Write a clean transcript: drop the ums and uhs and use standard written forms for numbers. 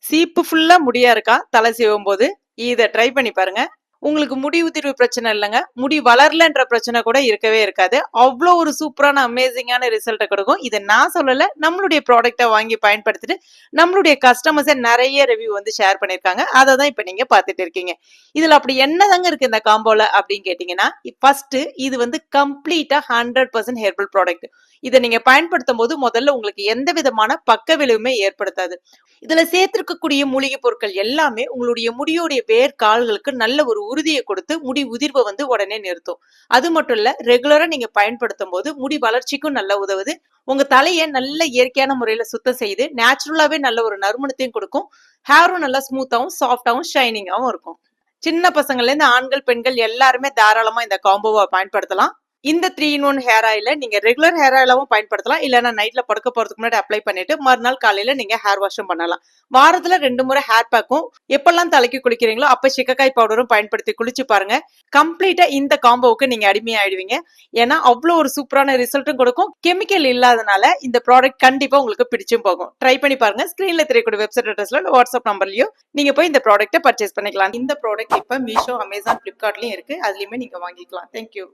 சீப்பு ஃபுல்லா முடியா இருக்கா தலை சீவும் போது இத ட்ரை பண்ணி பாருங்க. உங்களுக்கு முடி உதிர்வு பிரச்சனை இல்லைங்க, முடி வளரலன்ற பிரச்சனை கூட இருக்கவே இருக்காது. அவ்வளோ ஒரு சூப்பரான அமேசிங்கான ரிசல்ட்டை கொடுக்கும். இதை நான் சொல்லலை, நம்மளுடைய ப்ராடக்டை வாங்கி பயன்படுத்திட்டு நம்மளுடைய கஸ்டமர்ஸை நிறைய ரிவ்யூ வந்து ஷேர் பண்ணியிருக்காங்க. அதை தான் இப்போ நீங்கள் பார்த்துட்டு இருக்கீங்க. இதில் அப்படி என்னதாங்க இருக்கு இந்த காம்போல அப்படின்னு கேட்டிங்கன்னா, ஃபர்ஸ்ட் இது வந்து கம்ப்ளீட்டாக 100% ஹெர்பல் ப்ராடக்ட். இதை நீங்க பயன்படுத்தும் போது முதல்ல உங்களுக்கு எந்த விதமான பக்க விளைவுமே ஏற்படுத்தாது. இதுல சேர்த்திருக்கக்கூடிய மூலிகை பொருட்கள் எல்லாமே உங்களுடைய முடியோடைய வேர் கால்களுக்கு நல்ல ஒரு உறுதியை கொடுத்து முடி உதிர்வை வந்து உடனே நிறுத்தும். அது மட்டும் இல்ல, ரெகுலரா நீங்க பயன்படுத்தும் போது முடி வளர்ச்சிக்கும் நல்ல உதவுது. உங்க தலையை நல்ல இயற்கையான முறையில சுத்தம் செய்து நேச்சுரலாவே நல்ல ஒரு நறுமணத்தையும் கொடுக்கும். ஹேரும் நல்லா ஸ்மூத்தாவும் சாஃப்டாவும் ஷைனிங்காவும் இருக்கும். சின்ன பசங்கள்ல இருந்து ஆண்கள் பெண்கள் எல்லாருமே தாராளமா இந்த காம்போவை பயன்படுத்தலாம். இந்த 3-in-1 ஹேர் ஆயில நீங்க ரெகுலர் ஹேர் ஆயிலாவும் பயன்படுத்தலாம். இல்லைன்னா நைட்ல படுக்க போறதுக்கு முன்னாடி அப்ளை பண்ணிட்டு மறுநாள் காலையில நீங்க ஹேர் வாஷும் பண்ணலாம். வாரத்துல 2 முறை ஹேர் பேக்கும் எப்பெல்லாம் தலைக்கு குளிக்கிறீங்களோ அப்ப சிக்கக்காய் பவுடரும் பயன்படுத்தி குளிச்சு பாருங்க. கம்ப்ளீட்டா இந்த காம்போவுக்கு நீங்க அடிமையாயிடுவீங்க. ஏன்னா அவ்வளோ ஒரு சூப்பரான ரிசல்ட்டும் கொடுக்கும். கெமிக்கல் இல்லாதனால இந்த ப்ராடக்ட் கண்டிப்பா உங்களுக்கு பிடிச்சும் போகும். ட்ரை பண்ணி பாருங்க. ஸ்கிரீன்ல தெரியக்கூடிய வெப்சைட் அட்ரஸ்ல வாட்ஸ்அப் நம்பர்லயும் நீங்க போய் இந்த ப்ராடக்ட்டை பர்ச்சேஸ் பண்ணிக்கலாம். இந்த ப்ராடக்ட் இப்ப மீஷோ, அமேசான், பிளிப்கார்ட்லயும் இருக்கு. அதுலயுமே நீங்க வாங்கிக்கலாம். தேங்க்யூ.